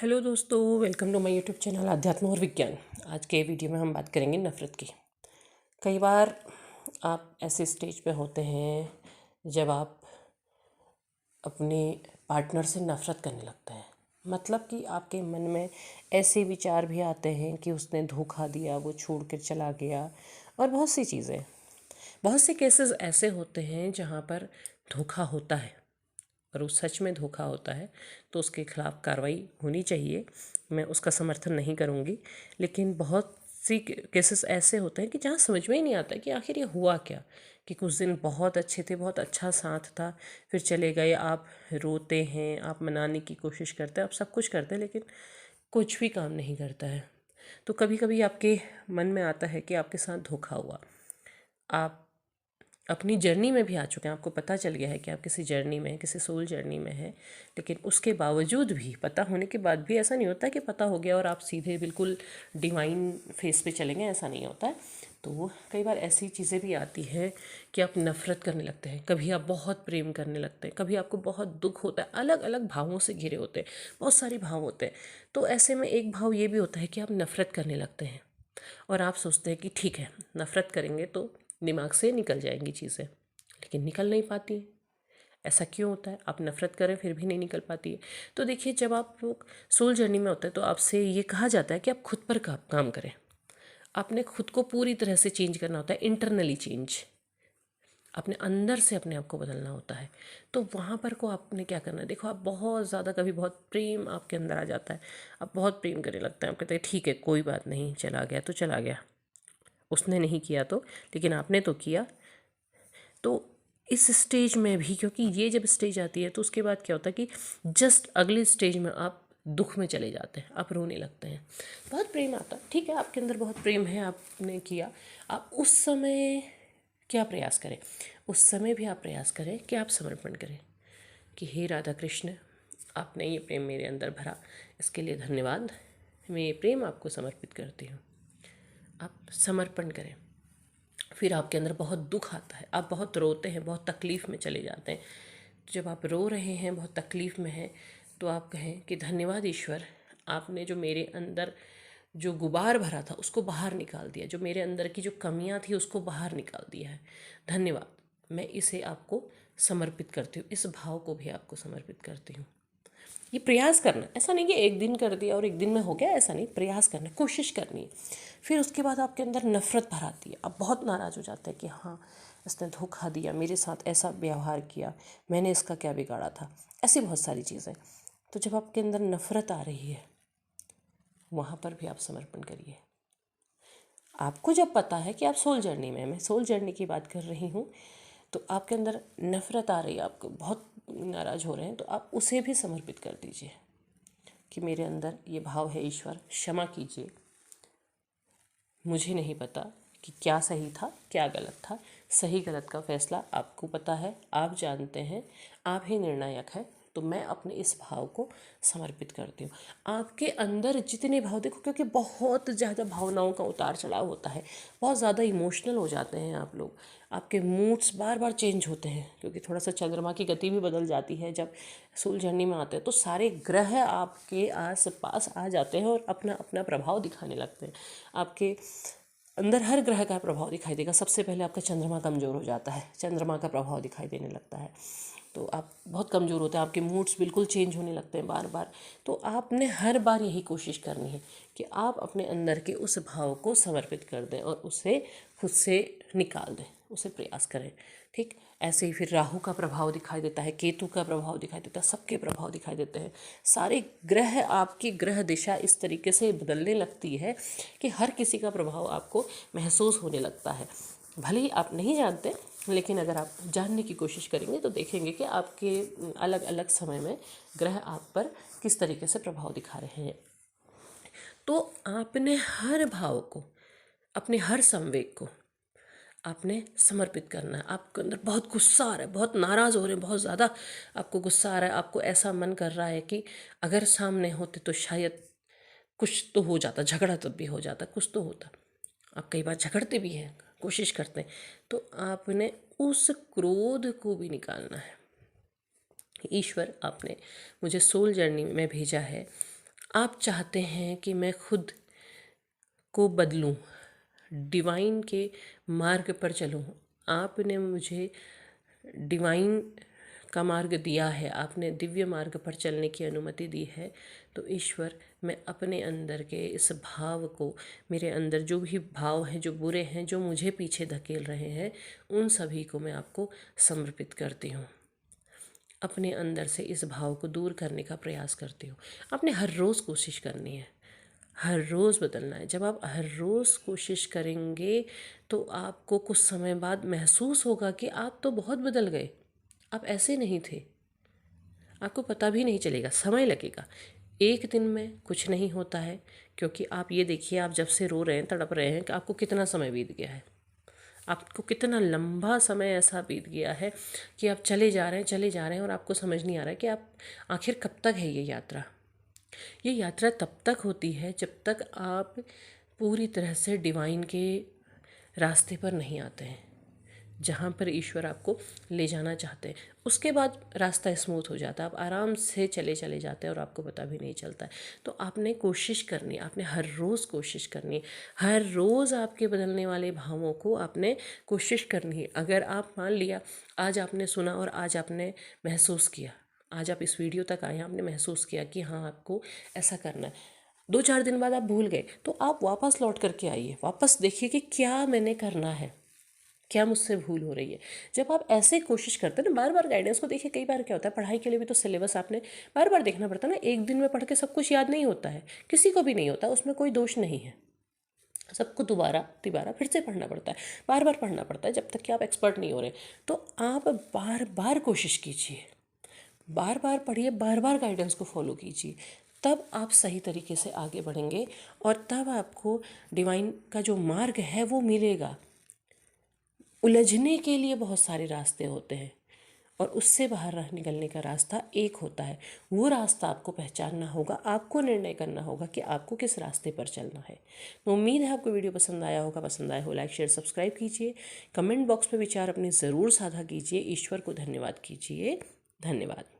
Hello दोस्तों, welcome to my YouTube channel अध्यात्म और विज्ञान। आज के वीडियो में हम बात करेंगे नफ़रत की। कई बार आप ऐसे स्टेज पे होते हैं जब आप अपने पार्टनर से नफ़रत करने लगते हैं। मतलब कि आपके मन में ऐसे विचार भी आते हैं कि उसने धोखा दिया, वो छोड़ कर चला गया, और बहुत सी चीज़ें, बहुत से केसेस ऐसे होते हैं जहाँ पर धोखा होता है और वो सच में धोखा होता है तो उसके खिलाफ़ कार्रवाई होनी चाहिए। मैं उसका समर्थन नहीं करूँगी, लेकिन बहुत सी केसेस ऐसे होते हैं कि जहाँ समझ में ही नहीं आता कि आखिर ये हुआ क्या। कि कुछ दिन बहुत अच्छे थे, बहुत अच्छा साथ था, फिर चले गए। आप रोते हैं, आप मनाने की कोशिश करते हैं, आप सब कुछ करते हैं, लेकिन कुछ भी काम नहीं करता है। तो कभी कभी आपके मन में आता है कि आपके साथ धोखा हुआ। आप अपनी जर्नी में भी आ चुके हैं, आपको पता चल गया है कि आप किसी जर्नी में हैं, किसी सोल जर्नी में हैं, लेकिन उसके बावजूद भी, पता होने के बाद भी ऐसा नहीं होता कि पता हो गया और आप सीधे बिल्कुल डिवाइन फेस पे चलेंगे, ऐसा नहीं होता है। तो कई बार ऐसी चीज़ें भी आती हैं कि आप नफ़रत करने लगते हैं, कभी आप बहुत प्रेम करने लगते हैं, कभी आपको बहुत दुख होता है। अलग अलग भावों से घिरे होते हैं, बहुत सारे भाव होते हैं। तो ऐसे में एक भाव ये भी होता है कि आप नफ़रत करने लगते हैं और आप सोचते हैं कि ठीक है, नफ़रत करेंगे तो दिमाग से निकल जाएंगी चीज़ें, लेकिन निकल नहीं पाती हैं। ऐसा क्यों होता है? आप नफ़रत करें फिर भी नहीं निकल पाती है। तो देखिए, जब आप लोग सोल जर्नी में होते हैं तो आपसे ये कहा जाता है कि आप खुद पर काम करें। आपने खुद को पूरी तरह से चेंज करना होता है, इंटरनली चेंज। अपने अंदर से अपने आप को बदलना होता है। तो वहाँ पर को आपने क्या करना है? देखो, आप बहुत ज़्यादा, कभी बहुत प्रेम आपके अंदर आ जाता है, आप बहुत प्रेम करने लगते हैं। आप कहते हैं ठीक है, कोई बात नहीं, चला गया तो चला गया, उसने नहीं किया तो, लेकिन आपने तो किया। तो इस स्टेज में भी, क्योंकि ये जब स्टेज आती है तो उसके बाद क्या होता है कि जस्ट अगले स्टेज में आप दुख में चले जाते हैं, आप रोने लगते हैं। बहुत प्रेम आता है, ठीक है, आपके अंदर बहुत प्रेम है, आपने किया। आप उस समय क्या प्रयास करें? उस समय भी आप प्रयास करें कि आप समर्पण करें कि हे राधा कृष्ण, आपने ये प्रेम मेरे अंदर भरा, इसके लिए धन्यवाद। मैं ये प्रेम आपको समर्पित करती हूँ। आप समर्पण करें। फिर आपके अंदर बहुत दुख आता है, आप बहुत रोते हैं, बहुत तकलीफ़ में चले जाते हैं। जब आप रो रहे हैं, बहुत तकलीफ़ में हैं, तो आप कहें कि धन्यवाद ईश्वर, आपने जो मेरे अंदर जो गुबार भरा था उसको बाहर निकाल दिया, जो मेरे अंदर की जो कमियां थी उसको बाहर निकाल दिया है। धन्यवाद, मैं इसे आपको समर्पित करती हूँ, इस भाव को भी आपको समर्पित करती हूँ। ये प्रयास करना, ऐसा नहीं कि एक दिन कर दिया और एक दिन में हो गया, ऐसा नहीं। प्रयास करना, कोशिश करनी है। फिर उसके बाद आपके अंदर नफ़रत भर आती है, आप बहुत नाराज़ हो जाते हैं कि हाँ, इसने धोखा दिया, मेरे साथ ऐसा व्यवहार किया, मैंने इसका क्या बिगाड़ा था, ऐसी बहुत सारी चीज़ें। तो जब आपके अंदर नफ़रत आ रही है, वहाँ पर भी आप समर्पण करिए। आपको जब पता है कि आप सोल जर्नी में, मैं सोल जर्नी की बात कर रही हूँ, तो आपके अंदर नफ़रत आ रही है, आपको बहुत नाराज़ हो रहे हैं, तो आप उसे भी समर्पित कर दीजिए कि मेरे अंदर ये भाव है ईश्वर, क्षमा कीजिए, मुझे नहीं पता कि क्या सही था क्या गलत था। सही गलत का फैसला आपको पता है, आप जानते हैं, आप ही निर्णायक है। तो मैं अपने इस भाव को समर्पित करती हूँ। आपके अंदर जितने भाव, देखो, क्योंकि बहुत ज़्यादा भावनाओं का उतार चढ़ाव होता है, बहुत ज़्यादा इमोशनल हो जाते हैं आप लोग, आपके मूड्स बार बार चेंज होते हैं, क्योंकि थोड़ा सा चंद्रमा की गति भी बदल जाती है जब सोल जर्नी में आते हैं। तो सारे ग्रह आपके आस पास आ जाते हैं और अपना अपना प्रभाव दिखाने लगते हैं। आपके अंदर हर ग्रह का प्रभाव दिखाई देगा। सबसे पहले आपका चंद्रमा कमज़ोर हो जाता है, चंद्रमा का प्रभाव दिखाई देने लगता है, तो आप बहुत कमज़ोर होते हैं, आपके मूड्स बिल्कुल चेंज होने लगते हैं बार बार। तो आपने हर बार यही कोशिश करनी है कि आप अपने अंदर के उस भाव को समर्पित कर दें और उसे खुद से निकाल दें, उसे प्रयास करें। ठीक ऐसे ही फिर राहु का प्रभाव दिखाई देता है, केतु का प्रभाव दिखाई देता है, सबके प्रभाव दिखाई देते हैं। सारे ग्रह, आपकी ग्रह दिशा इस तरीके से बदलने लगती है कि हर किसी का प्रभाव आपको महसूस होने लगता है। भले ही आप नहीं जानते, लेकिन अगर आप जानने की कोशिश करेंगे तो देखेंगे कि आपके अलग अलग समय में ग्रह आप पर किस तरीके से प्रभाव दिखा रहे हैं। तो आपने हर भाव को, अपने हर संवेग को आपने समर्पित करना है। आपके अंदर बहुत गुस्सा आ रहा है, बहुत नाराज़ हो रहे हैं, बहुत ज़्यादा आपको गुस्सा आ रहा है, आपको ऐसा मन कर रहा है कि अगर सामने होते तो शायद कुछ तो हो जाता, झगड़ा तब भी हो जाता, कुछ तो होता। आप कई बार झगड़ते भी हैं, कोशिश करते हैं, तो आपने उस क्रोध को भी निकालना है। ईश्वर, आपने मुझे सोल जर्नी में भेजा है, आप चाहते हैं कि मैं खुद को बदलूं, डिवाइन के मार्ग पर चलूं। आपने मुझे डिवाइन का मार्ग दिया है, आपने दिव्य मार्ग पर चलने की अनुमति दी है। तो ईश्वर, मैं अपने अंदर के इस भाव को, मेरे अंदर जो भी भाव हैं जो बुरे हैं, जो मुझे पीछे धकेल रहे हैं, उन सभी को मैं आपको समर्पित करती हूँ। अपने अंदर से इस भाव को दूर करने का प्रयास करती हूँ। आपने हर रोज़ कोशिश करनी है, हर रोज़ बदलना है। जब आप हर रोज़ कोशिश करेंगे तो आपको कुछ समय बाद महसूस होगा कि आप तो बहुत बदल गए, आप ऐसे नहीं थे। आपको पता भी नहीं चलेगा, समय लगेगा। एक दिन में कुछ नहीं होता है, क्योंकि आप ये देखिए, आप जब से रो रहे हैं, तड़प रहे हैं, कि आपको कितना समय बीत गया है। आपको कितना लंबा समय ऐसा बीत गया है कि आप चले जा रहे हैं, चले जा रहे हैं, और आपको समझ नहीं आ रहा है कि आप आखिर कब तक है ये यात्रा। ये यात्रा तब तक होती है जब तक आप पूरी तरह से डिवाइन के रास्ते पर नहीं आते हैं, जहाँ पर ईश्वर आपको ले जाना चाहते हैं। उसके बाद रास्ता स्मूथ हो जाता है, आप आराम से चले चले जाते हैं और आपको पता भी नहीं चलता है। तो आपने कोशिश करनी, आपने हर रोज़ कोशिश करनी, हर रोज़ आपके बदलने वाले भावों को आपने कोशिश करनी है। अगर आप मान लिया, आज आपने सुना और आज आपने महसूस किया, आज आप इस वीडियो तक आए, आपने महसूस किया कि हाँ आपको ऐसा करना है, 2-4 दिन बाद आप भूल गए, तो आप वापस लौट करके आइए, वापस देखिए कि क्या मैंने करना है, क्या मुझसे भूल हो रही है। जब आप ऐसे कोशिश करते हैं ना, बार बार गाइडेंस को देखिए, कई बार क्या होता है, पढ़ाई के लिए भी तो सिलेबस आपने बार बार देखना पड़ता है ना। एक दिन में पढ़ के सब कुछ याद नहीं होता है, किसी को भी नहीं होता, उसमें कोई दोष नहीं है। सबको दोबारा तिबारा फिर से पढ़ना पड़ता है, बार बार पढ़ना पड़ता है, जब तक कि आप एक्सपर्ट नहीं हो रहे। तो आप बार बार कोशिश कीजिए, बार बार पढ़िए, बार बार गाइडेंस को फॉलो कीजिए, तब आप सही तरीके से आगे बढ़ेंगे और तब आपको डिवाइन का जो मार्ग है वो मिलेगा। उलझने के लिए बहुत सारे रास्ते होते हैं और उससे बाहर निकलने का रास्ता एक होता है। वो रास्ता आपको पहचानना होगा, आपको निर्णय करना होगा कि आपको किस रास्ते पर चलना है। तो उम्मीद है आपको वीडियो पसंद आया होगा। पसंद आया हो लाइक शेयर सब्सक्राइब कीजिए, कमेंट बॉक्स में विचार अपने ज़रूर साझा कीजिए। ईश्वर को धन्यवाद कीजिए। धन्यवाद।